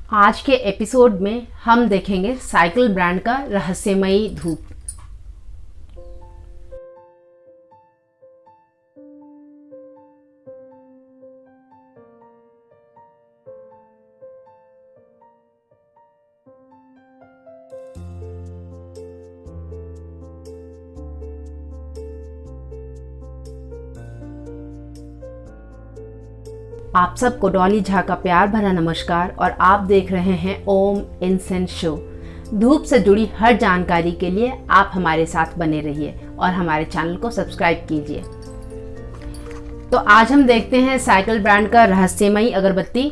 आज के एपिसोड में हम देखेंगे साइकिल ब्रांड का रहस्यमयी धूप। आप सबको डॉली झा का प्यार भरा नमस्कार और आप देख रहे हैं ओम इंसेंस शो। धूप से जुड़ी हर जानकारी के लिए आप हमारे साथ बने रहिए और हमारे चैनल को सब्सक्राइब कीजिए। तो आज हम देखते हैं साइकिल ब्रांड का रहस्यमयी अगरबत्ती।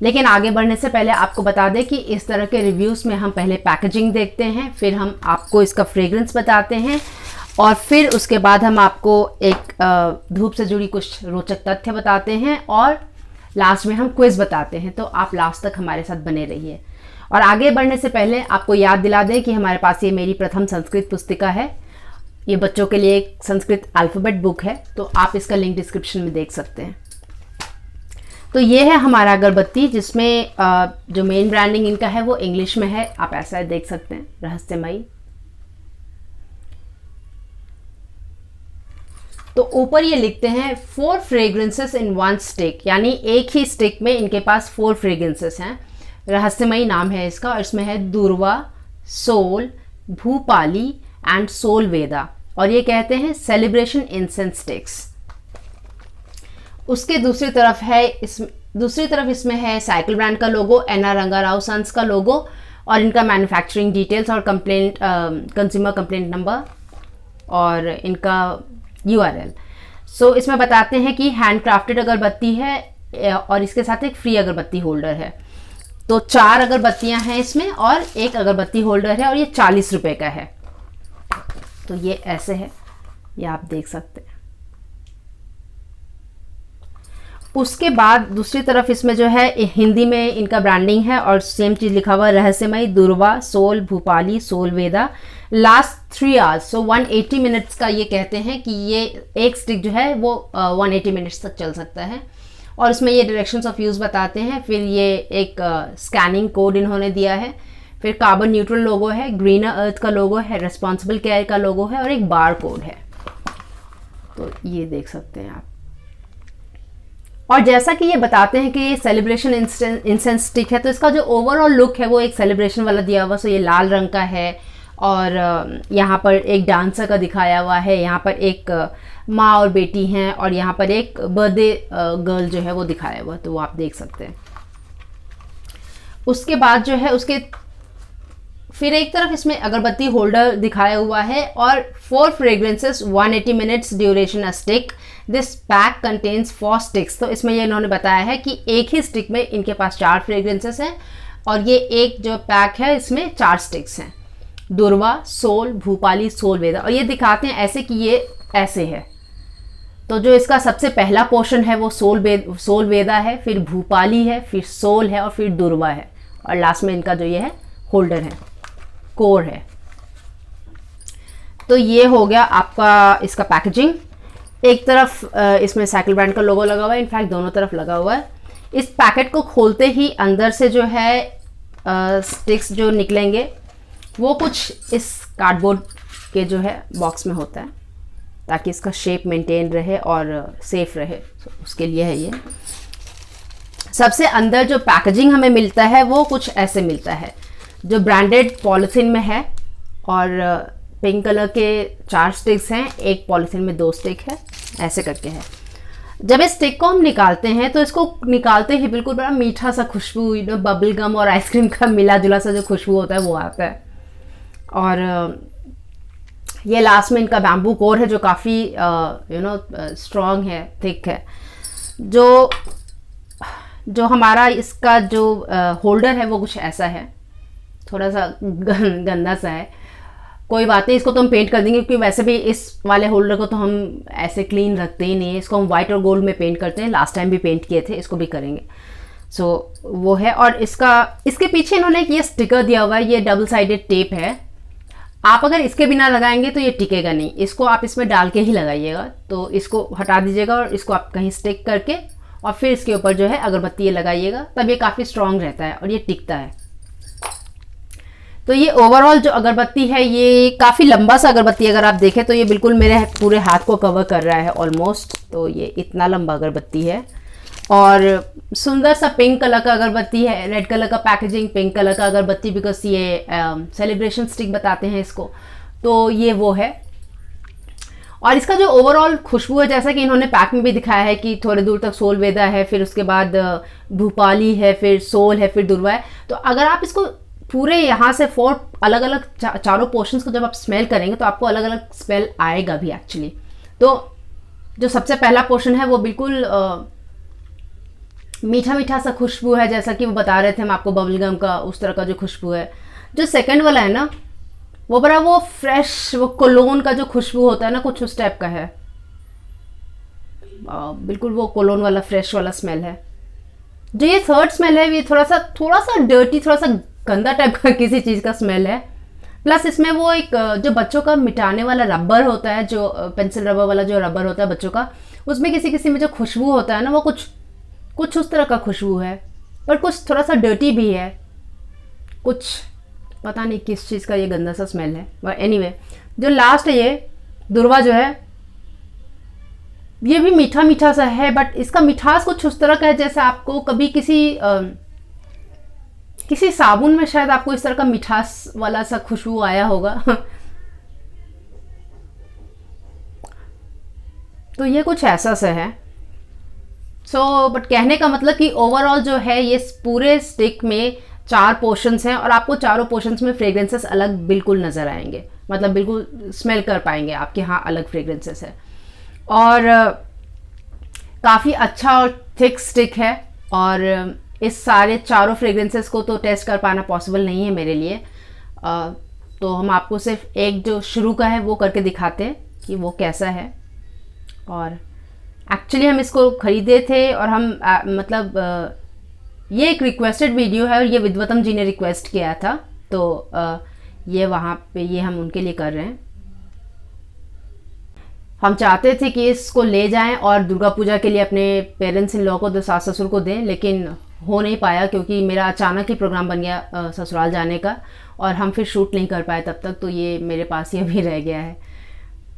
लेकिन आगे बढ़ने से पहले आपको बता दें कि इस तरह के रिव्यूज़ में हम पहले पैकेजिंग देखते हैं, फिर हम आपको इसका फ्रेग्रेंस बताते हैं और फिर उसके बाद हम आपको एक धूप से जुड़ी कुछ रोचक तथ्य बताते हैं और लास्ट में हम क्विज बताते हैं। तो आप लास्ट तक हमारे साथ बने रहिए। और आगे बढ़ने से पहले आपको याद दिला दें कि हमारे पास ये मेरी प्रथम संस्कृत पुस्तिका है। ये बच्चों के लिए एक संस्कृत अल्फ़ाबेट बुक है, तो आप इसका लिंक डिस्क्रिप्शन में देख सकते हैं। तो ये है हमारा अगरबत्ती, जिसमें जो मेन ब्रांडिंग इनका है वो इंग्लिश में है। आप ऐसा देख सकते हैं, रहस्यमयी। तो ऊपर ये लिखते हैं 4 फ्रेग्रेंसेस इन 1 स्टिक, यानी एक ही स्टिक में इनके पास 4 फ्रेग्रेंसेस हैं। रहस्यमयी नाम है इसका और इसमें है दुर्वा, सोल, भूपाली एंड सोल वेदा, और ये कहते हैं सेलिब्रेशन इंसेंस स्टिक्स। उसके दूसरी तरफ इसमें है साइकिल ब्रांड का लोगो, एन.आर. रंगा राव सन्स का लोगो और इनका मैन्युफैक्चरिंग डिटेल्स और कंज्यूमर कंप्लेंट नंबर और इनका URL। सो इसमें बताते हैं कि हैंड क्राफ्टेड अगरबत्ती है और इसके साथ एक फ्री अगरबत्ती होल्डर है। तो 4 अगरबत्तियां हैं इसमें और एक अगरबत्ती होल्डर है और ये 40 रुपए का है। तो ये ऐसे है, ये आप देख सकते हैं। उसके बाद दूसरी तरफ इसमें जो है हिंदी में इनका ब्रांडिंग है और सेम चीज़ लिखा हुआ है, रहस्यमयी, दुर्वा, सोल, भूपाली, सोल वेदा, लास्ट 3 आवर्स। सो 180 मिनट्स का ये कहते हैं कि ये एक स्टिक जो है वो 180 मिनट्स तक चल सकता है। और इसमें ये डायरेक्शंस ऑफ यूज़ बताते हैं। फिर ये एक स्कैनिंग कोड इन्होंने दिया है। फिर कार्बन न्यूट्रल लोगो है, ग्रीनर अर्थ का लोगो है, रिस्पॉन्सिबल केयर का लोगो है और एक बार कोड है। तो ये देख सकते हैं आप। और जैसा कि ये बताते हैं कि ये सेलिब्रेशन इंसेंस स्टिक है, तो इसका जो ओवरऑल लुक है वो एक सेलिब्रेशन वाला दिया हुआ। सो ये लाल रंग का है और यहाँ पर एक डांसर का दिखाया हुआ है, यहाँ पर एक माँ और बेटी हैं और यहाँ पर एक बर्थडे गर्ल जो है वो दिखाया हुआ, तो वो आप देख सकते हैं। उसके बाद जो है फिर एक तरफ इसमें अगरबत्ती होल्डर दिखाया हुआ है और 4 fragrances 180 minutes duration a stick, this pack contains 4 sticks. तो इसमें ये इन्होंने बताया है कि एक ही स्टिक में इनके पास 4 फ्रेग्रेंसेस हैं और ये एक जो पैक है इसमें 4 स्टिक्स हैं, दुर्वा, सोल, भूपाली, सोल वेदा। और ये दिखाते हैं ऐसे कि ये ऐसे है। तो जो इसका सबसे पहला पोर्शन है वो सोल वेदा है, फिर भूपाली है, फिर सोल है और फिर दुर्वा है और लास्ट में इनका जो ये है होल्डर है, कोर है। तो ये हो गया आपका इसका पैकेजिंग। एक तरफ इसमें साइकिल ब्रांड का लोगो लगा हुआ है, इनफैक्ट दोनों तरफ लगा हुआ है। इस पैकेट को खोलते ही अंदर से जो है स्टिक्स जो निकलेंगे वो कुछ इस कार्डबोर्ड के जो है बॉक्स में होता है, ताकि इसका शेप मेंटेन रहे और सेफ रहे। उसके लिए है ये। सबसे अंदर जो पैकेजिंग हमें मिलता है वो कुछ ऐसे मिलता है, जो ब्रांडेड पॉलिथीन में है और पिंक कलर के 4 स्टिक्स हैं, एक पॉलिथीन में 2 स्टिक है, ऐसे करके है। जब इस स्टिक को हम निकालते हैं तो इसको निकालते ही बिल्कुल बड़ा मीठा सा खुशबू, बबल गम और आइसक्रीम का मिला जुला सा जो खुशबू होता है वो आता है। और ये लास्ट में इनका बैम्बू कोर है जो काफ़ी स्ट्रॉन्ग है, थिक है। जो हमारा इसका जो होल्डर है वो कुछ ऐसा है, थोड़ा सा गंदा सा है। कोई बात नहीं, इसको तो हम पेंट कर देंगे, क्योंकि वैसे भी इस वाले होल्डर को तो हम ऐसे क्लीन रखते ही नहीं है। इसको हम वाइट और गोल्ड में पेंट करते हैं, लास्ट टाइम भी पेंट किए थे, इसको भी करेंगे। सो वो है। और इसके पीछे इन्होंने ये स्टिकर दिया हुआ है, ये डबल साइडेड टेप है। आप अगर इसके बिना लगाएंगे तो ये टिकेगा नहीं, इसको आप इसमें डाल के ही लगाइएगा। तो इसको हटा दीजिएगा और इसको आप कहीं स्टिक करके और फिर इसके ऊपर जो है अगरबत्ती ये लगाइएगा, तब ये काफ़ी स्ट्रॉन्ग रहता है और ये टिकता है। तो ये ओवरऑल जो अगरबत्ती है ये काफ़ी लंबा सा अगरबत्ती, अगर आप देखें तो ये बिल्कुल मेरे पूरे हाथ को कवर कर रहा है ऑलमोस्ट। तो ये इतना लंबा अगरबत्ती है और सुंदर सा पिंक कलर का अगरबत्ती है, रेड कलर का पैकेजिंग, पिंक कलर का अगरबत्ती, बिकॉज ये सेलिब्रेशन स्टिक बताते हैं इसको। तो ये वो है। और इसका जो ओवरऑल खुशबू है, जैसा कि इन्होंने पैक में भी दिखाया है कि थोड़े दूर तक सोल वेदा है, फिर उसके बाद भूपाली है, फिर सोल है, फिर दुर्वा है। तो अगर आप इसको पूरे यहाँ से 4 अलग अलग चारों पोर्शंस को जब आप स्मेल करेंगे तो आपको अलग अलग स्मेल आएगा भी एक्चुअली। तो जो सबसे पहला पोर्शन है वो बिल्कुल मीठा मीठा सा खुशबू है, जैसा कि वो बता रहे थे हम आपको बबलगम का, उस तरह का जो खुशबू है। जो सेकंड वाला है ना, वो बड़ा वो फ्रेश, वो कोलोन का जो खुशबू होता है ना, कुछ उस टाइप का है। बिल्कुल वो कोलोन वाला फ्रेश वाला स्मेल है। जो ये थर्ड स्मेल है ये थोड़ा सा डर्टी, थोड़ा सा गंदा टाइप का किसी चीज़ का स्मेल है। प्लस इसमें वो एक जो बच्चों का मिटाने वाला रबर होता है, जो पेंसिल रबर वाला जो रबर होता है बच्चों का, उसमें किसी किसी में जो खुशबू होता है ना, वो कुछ उस तरह का खुशबू है, पर कुछ थोड़ा सा डर्टी भी है, कुछ पता नहीं किस चीज़ का ये गंदा सा स्मेल है। बट एनीवे, जो लास्ट है ये दुर्वा जो है, ये भी मीठा मीठा सा है, बट इसका मिठास कुछ उस तरह का है जैसे आपको कभी किसी साबुन में शायद आपको इस तरह का मिठास वाला सा खुशबू आया होगा। तो ये कुछ ऐसा सा है। बट कहने का मतलब कि ओवरऑल जो है ये पूरे स्टिक में 4 पोर्शंस हैं और आपको चारों पोर्शंस में फ्रेग्रेंसेस अलग बिल्कुल नज़र आएंगे, मतलब बिल्कुल स्मेल कर पाएंगे आपके यहाँ अलग फ्रेग्रेंसेस है। और काफ़ी अच्छा और थिक स्टिक है और इस सारे चारों फ्रेग्रेंसेस को तो टेस्ट कर पाना पॉसिबल नहीं है मेरे लिए। तो हम आपको सिर्फ एक जो शुरू का है वो करके दिखाते हैं कि वो कैसा है। और एक्चुअली हम इसको ख़रीदे थे और हम ये एक रिक्वेस्टेड वीडियो है और ये विद्वतम जी ने रिक्वेस्ट किया था, तो ये वहाँ पे ये हम उनके लिए कर रहे हैं। हम चाहते थे कि इसको ले जाएं और दुर्गा पूजा के लिए अपने पेरेंट्स इन लॉ को, सास ससुर को दें, लेकिन हो नहीं पाया क्योंकि मेरा अचानक ही प्रोग्राम बन गया ससुराल जाने का और हम फिर शूट नहीं कर पाए तब तक। तो ये मेरे पास ही अभी रह गया है।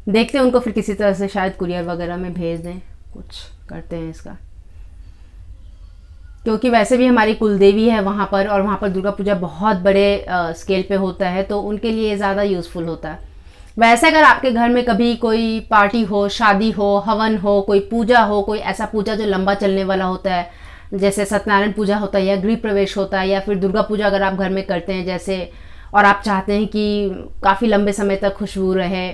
देखते हैं उनको फिर किसी तरह से शायद कुरियर वगैरह में भेज दें, कुछ करते हैं इसका, क्योंकि वैसे भी हमारी कुलदेवी है वहाँ पर और वहाँ पर दुर्गा पूजा बहुत बड़े स्केल पे होता है, तो उनके लिए ज़्यादा यूज़फुल होता है। वैसे अगर आपके घर में कभी कोई पार्टी हो, शादी हो, हवन हो, कोई पूजा हो, कोई ऐसा पूजा जो लंबा चलने वाला होता है, जैसे सत्यनारायण पूजा होता है या गृह प्रवेश होता है, या फिर दुर्गा पूजा अगर आप घर में करते हैं जैसे, और आप चाहते हैं कि काफ़ी लंबे समय तक खुशबू रहे,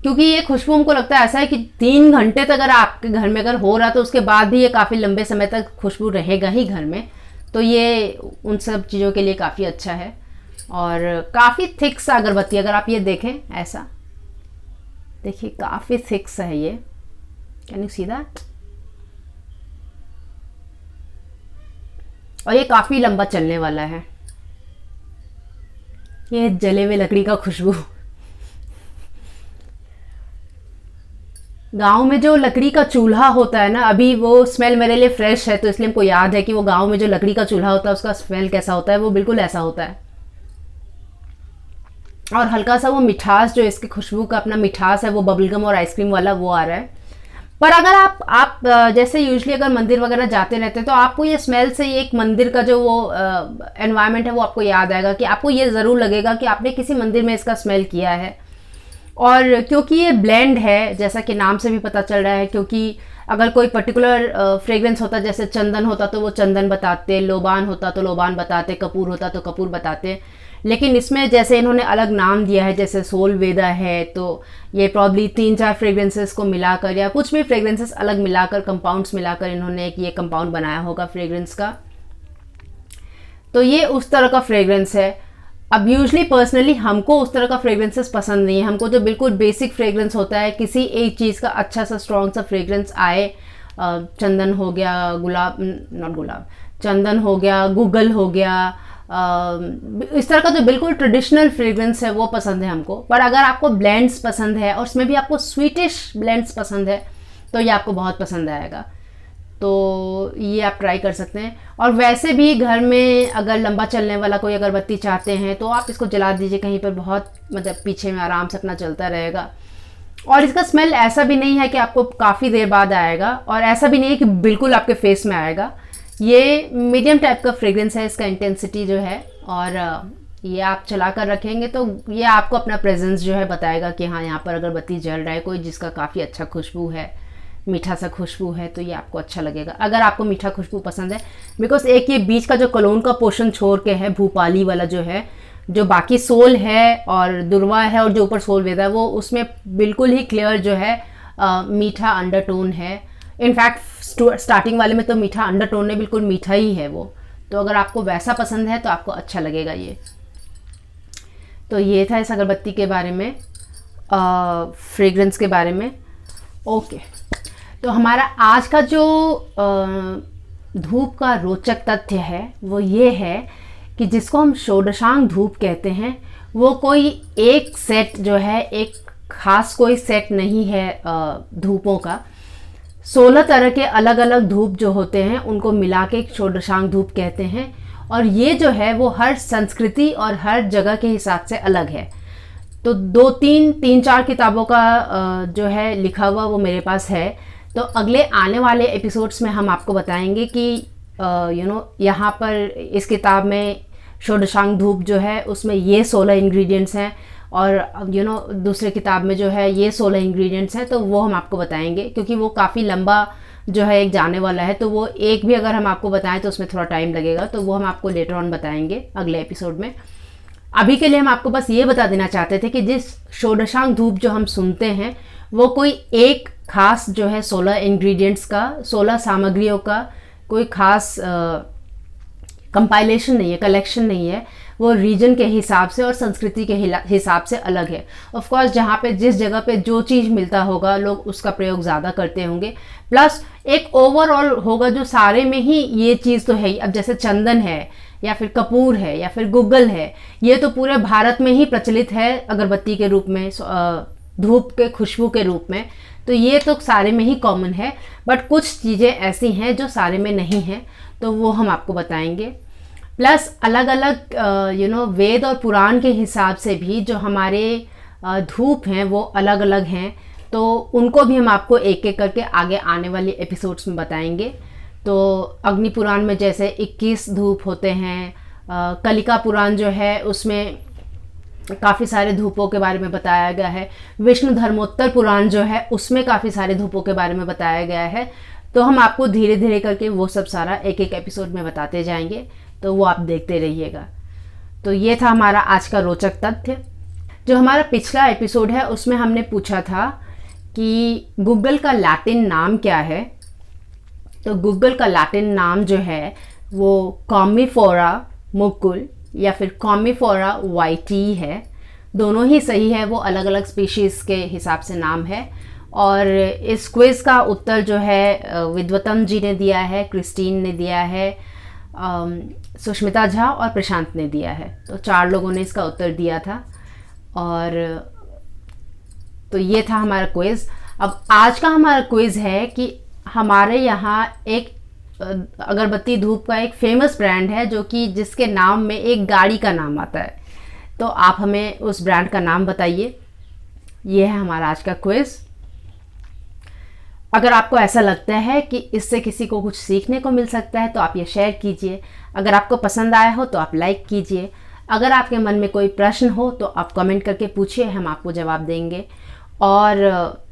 क्योंकि ये खुशबू हमको लगता है ऐसा है कि 3 घंटे तक अगर आपके घर में अगर हो रहा तो उसके बाद भी ये काफ़ी लंबे समय तक खुशबू रहेगा ही घर में। तो ये उन सब चीज़ों के लिए काफ़ी अच्छा है। और काफ़ी थिक सा अगरबत्ती, अगर आप ये देखें ऐसा, देखिए काफ़ी थिक सा है ये, कैन यू सी दैट। और ये काफ़ी लंबा चलने वाला है। ये जले हुए लकड़ी का खुशबू, गांव में जो लकड़ी का चूल्हा होता है ना, अभी वो स्मेल मेरे लिए फ्रेश है तो इसलिए हमको याद है कि वो गांव में जो लकड़ी का चूल्हा होता है उसका स्मेल कैसा होता है, वो बिल्कुल ऐसा होता है। और हल्का सा वो मिठास, जो इसकी खुशबू का अपना मिठास है, वो बबलगम और आइसक्रीम वाला वो आ रहा है। पर अगर आप जैसे यूजली अगर मंदिर वगैरह जाते रहते हैं तो आपको ये स्मेल से एक मंदिर का जो वो एनवायरनमेंट है वो आपको याद आएगा, कि आपको ये ज़रूर लगेगा कि आपने किसी मंदिर में इसका स्मेल किया है। और क्योंकि ये ब्लेंड है, जैसा कि नाम से भी पता चल रहा है, क्योंकि अगर कोई पर्टिकुलर फ्रेग्रेंस होता, जैसे चंदन होता तो वो चंदन बताते, लोबान होता तो लोबान बताते, कपूर होता तो कपूर बताते, लेकिन इसमें जैसे इन्होंने अलग नाम दिया है, जैसे सोल वेदा है, तो ये प्रॉब्ली 3-4 फ्रेग्रेंसेस को मिलाकर या कुछ भी फ्रेग्रेंसेस अलग मिलाकर, कंपाउंड्स मिलाकर इन्होंने एक ये कंपाउंड बनाया होगा फ्रेग्रेंस का। तो ये उस तरह का फ्रेग्रेंस है। अब यूजली पर्सनली हमको उस तरह का फ्रेग्रेंसेस पसंद नहीं है। हमको जो बिल्कुल बेसिक फ्रेग्रेंस होता है, किसी एक चीज़ का अच्छा सा स्ट्रॉन्ग सा फ्रेग्रेंस आए, चंदन हो गया, चंदन हो गया, गूगल हो गया, इस तरह का जो बिल्कुल ट्रेडिशनल फ्रेग्रेंस है वो पसंद है हमको। पर अगर आपको ब्लेंड्स पसंद है और उसमें भी आपको स्वीटिश ब्लेंड्स पसंद है तो ये आपको बहुत पसंद आएगा। तो ये आप ट्राई कर सकते हैं। और वैसे भी घर में अगर लंबा चलने वाला कोई अगरबत्ती चाहते हैं तो आप इसको जला दीजिए कहीं पर, बहुत मतलब पीछे में आराम से अपना चलता रहेगा। और इसका स्मेल ऐसा भी नहीं है कि आपको काफ़ी देर बाद आएगा, और ऐसा भी नहीं है कि बिल्कुल आपके फेस में आएगा। ये मीडियम टाइप का फ्रेग्रेंस है, इसका इंटेंसिटी जो है। और ये आप चला कर रखेंगे तो ये आपको अपना प्रेजेंस जो है बताएगा कि हाँ यहाँ पर अगरबत्ती जल रहा है, कोई जिसका काफ़ी अच्छा खुशबू है, मीठा सा खुशबू है, तो ये आपको अच्छा लगेगा अगर आपको मीठा खुशबू पसंद है। बिकॉज एक ये बीच का जो कलोन का पोर्शन छोड़ के है, भूपाली वाला जो है, जो बाकी सोल है और दुर्वा है और जो ऊपर सोल वेदा है, वो उसमें बिल्कुल ही क्लियर जो है मीठा अंडरटोन है। इनफैक्ट स्टार्टिंग वाले में तो मीठा अंडरटोन है, बिल्कुल मीठा ही है वो। तो अगर आपको वैसा पसंद है तो आपको अच्छा लगेगा ये। तो ये था इस अगरबत्ती के बारे में, फ्रेग्रेंस के बारे में। ओके, तो हमारा आज का जो धूप का रोचक तथ्य है वो ये है कि जिसको हम षोडशांग धूप कहते हैं, वो कोई एक सेट जो है, एक खास कोई सेट नहीं है धूपों का। 16 तरह के अलग अलग धूप जो होते हैं उनको मिला के एक षोडशांग धूप कहते हैं। और ये जो है वो हर संस्कृति और हर जगह के हिसाब से अलग है। तो 2-3 किताबों का जो है लिखा हुआ वो मेरे पास है। तो अगले आने वाले एपिसोड्स में हम आपको बताएंगे कि यहाँ पर इस किताब में षोडशांग धूप जो है उसमें ये 16 इंग्रेडिएंट्स हैं, और दूसरे किताब में जो है ये 16 इंग्रेडिएंट्स हैं। तो वो हम आपको बताएंगे, क्योंकि वो काफ़ी लंबा जो है एक जाने वाला है, तो वो एक भी अगर हम आपको बताएं तो उसमें थोड़ा टाइम लगेगा। तो वो हम आपको लेटर ऑन बताएंगे अगले एपिसोड में। अभी के लिए हम आपको बस ये बता देना चाहते थे कि जिस षोडशांग धूप जो हम सुनते हैं वो कोई एक खास जो है 16 इंग्रेडिएंट्स का, 16 सामग्रियों का कोई खास कंपाइलेशन नहीं है, कलेक्शन नहीं है। वो रीजन के हिसाब से और संस्कृति के हिसाब से अलग है। ऑफ कोर्स जहाँ पे जिस जगह पे जो चीज़ मिलता होगा लोग उसका प्रयोग ज़्यादा करते होंगे, प्लस एक ओवरऑल होगा जो सारे में ही ये चीज़ तो है ही। अब जैसे चंदन है या फिर कपूर है या फिर गुग्गल है, ये तो पूरे भारत में ही प्रचलित है अगरबत्ती के रूप में, धूप के खुशबू के रूप में। तो ये तो सारे में ही कॉमन है, बट कुछ चीज़ें ऐसी हैं जो सारे में नहीं हैं, तो वो हम आपको बताएंगे। प्लस अलग अलग वेद और पुराण के हिसाब से भी जो हमारे धूप हैं वो अलग अलग हैं, तो उनको भी हम आपको एक एक करके आगे आने वाले एपिसोड्स में बताएंगे। तो अग्नि पुराण में जैसे 21 धूप होते हैं, कलिका पुराण जो है उसमें काफ़ी सारे धूपों के बारे में बताया गया है, विष्णु धर्मोत्तर पुराण जो है उसमें काफ़ी सारे धूपों के बारे में बताया गया है। तो हम आपको धीरे धीरे करके वो सब सारा एक एक एपिसोड में बताते जाएंगे, तो वो आप देखते रहिएगा। तो ये था हमारा आज का रोचक तथ्य। जो हमारा पिछला एपिसोड है उसमें हमने पूछा था कि गूगल का लैटिन नाम क्या है। तो गूगल का लैटिन नाम जो है वो कॉमीफोरा मुकुल या फिर कॉमीफोरा वाइटी है। दोनों ही सही है, वो अलग अलग स्पीशीज़ के हिसाब से नाम है। और इस क्विज़ का उत्तर जो है विद्वतम जी ने दिया है, क्रिस्टीन ने दिया है, सुष्मिता झा और प्रशांत ने दिया है। तो 4 लोगों ने इसका उत्तर दिया था। और तो ये था हमारा क्विज़। अब आज का हमारा क्विज़ है कि हमारे यहाँ एक अगरबत्ती धूप का एक फेमस ब्रांड है जो कि जिसके नाम में एक गाड़ी का नाम आता है। तो आप हमें उस ब्रांड का नाम बताइए। ये है हमारा आज का क्विज़। अगर आपको ऐसा लगता है कि इससे किसी को कुछ सीखने को मिल सकता है तो आप ये शेयर कीजिए। अगर आपको पसंद आया हो तो आप लाइक कीजिए। अगर आपके मन में कोई प्रश्न हो तो आप कमेंट करके पूछिए, हम आपको जवाब देंगे। और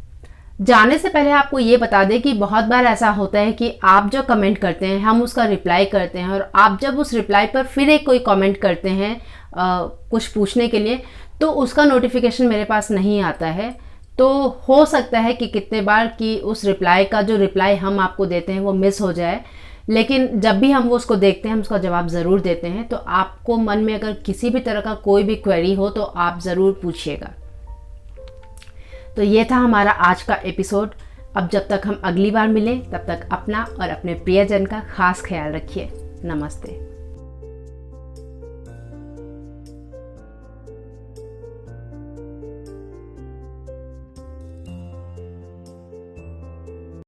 जाने से पहले आपको ये बता दें कि बहुत बार ऐसा होता है कि आप जो कमेंट करते हैं हम उसका रिप्लाई करते हैं, और आप जब उस रिप्लाई पर फिर एक कोई कमेंट करते हैं कुछ पूछने के लिए, तो उसका नोटिफिकेशन मेरे पास नहीं आता है। तो हो सकता है कि कितने बार कि उस रिप्लाई का जो रिप्लाई हम आपको देते हैं वो मिस हो जाए, लेकिन जब भी हम वो उसको देखते हैं हम उसका जवाब ज़रूर देते हैं। तो आपको मन में अगर किसी भी तरह का कोई भी क्वेरी हो तो आप ज़रूर पूछिएगा। तो ये था हमारा आज का एपिसोड। अब जब तक हम अगली बार मिलें तब तक अपना और अपने प्रियजन का खास ख्याल रखिए। नमस्ते।